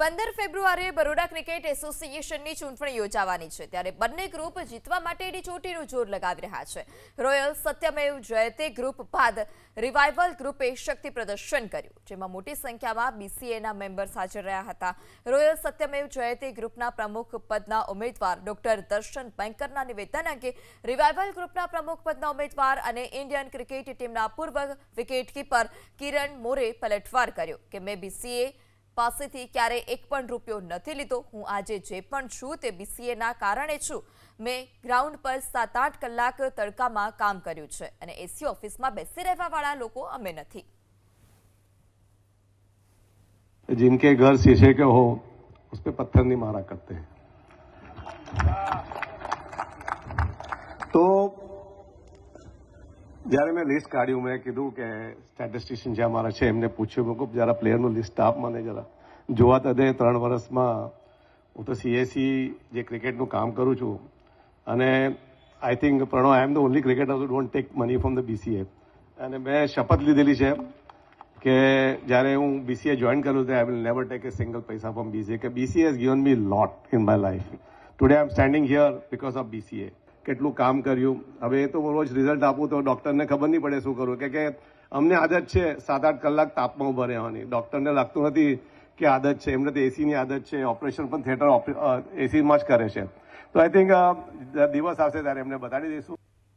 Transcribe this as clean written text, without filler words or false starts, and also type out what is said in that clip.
15 ફેબ્રુઆરીએ બરોડા ક્રિકેટ એસોસિએશનની ચૂંટણી યોજાવાની છે ત્યારે બંને ગ્રુપ જીતવા માટેની ચોટીનું જોર લગાવી રહ્યા છે. રોયલ સત્યમેવ જયતે ગ્રુપ બાદ રિવાઇવલ ગ્રુપે શક્તિ પ્રદર્શન કર્યું, જેમાં મોટી સંખ્યામાં બીસીએના મેમ્બર્સ હાજર રહ્યા હતા. રોયલ સત્યમેવ જયતે ગ્રુપના પ્રમુખ પદના ઉમેદવાર ડોક્ટર દર્શન બેંકરના નિવેદન અંગે રિવાઇવલ ગ્રુપના પ્રમુખ પદના ઉમેદવાર અને ઇન્ડિયન ક્રિકેટ ટીમના પૂર્વ વિકેટકીપર કિરણ મોરે પલટવાર કર્યો કે મેં બીસીએ પાસેથી ક્યારે એક પણ રૂપિયો નથી લીધો. હું આજે જે પણ છું તે બીસીએના કારણે છું. મેં ગ્રાઉન્ડ પર 7-8 કલાક તડકામાં કામ કર્યું છે અને એસી ઓફિસમાં બેસી રહેવાવાળા લોકો અમે નથી. जिनके घर शीशे के हो उस पे पत्थर नहीं मारा करते हैं. तो જ્યારે મેં લિસ્ટ કાઢ્યું મેં કીધું કે સ્ટેટિસ્ટિશિયન જે અમારા છે એમને પૂછ્યું મેં જરા પ્લેયરનું લિસ્ટ આપ મને જરા જોવા તો દે. 3 વર્ષમાં હું તો સીએસી જે ક્રિકેટનું કામ કરું છું અને I think Pranav I am the only cricketer who don't take money from the BCA. અને મેં શપથ લીધેલી છે કે જ્યારે હું બીસીએ જોઈન કરું તો I will never take a single પૈસા ફ્રોમ બીસીએ કે BCA has given me lot in my life. Today I am standing here because of BCA. કેટલું કામ કર્યું. હવે એ તો રોજ રિઝલ્ટ આપું તો ડૉક્ટરને ખબર નહીં પડે શું કરવું, કે અમને આદત છે 7-8 કલાક તાપમાં ઉભા રહેવાની. ડૉક્ટરને લાગતું નથી કે આદત છે, એમને તો એસીની આદત છે. ઓપરેશન પણ થિયેટર એસીમાં જ કરે છે. તો આઈ થિંક દિવસ આવશે ત્યારે એમને બતાડી દઈશું.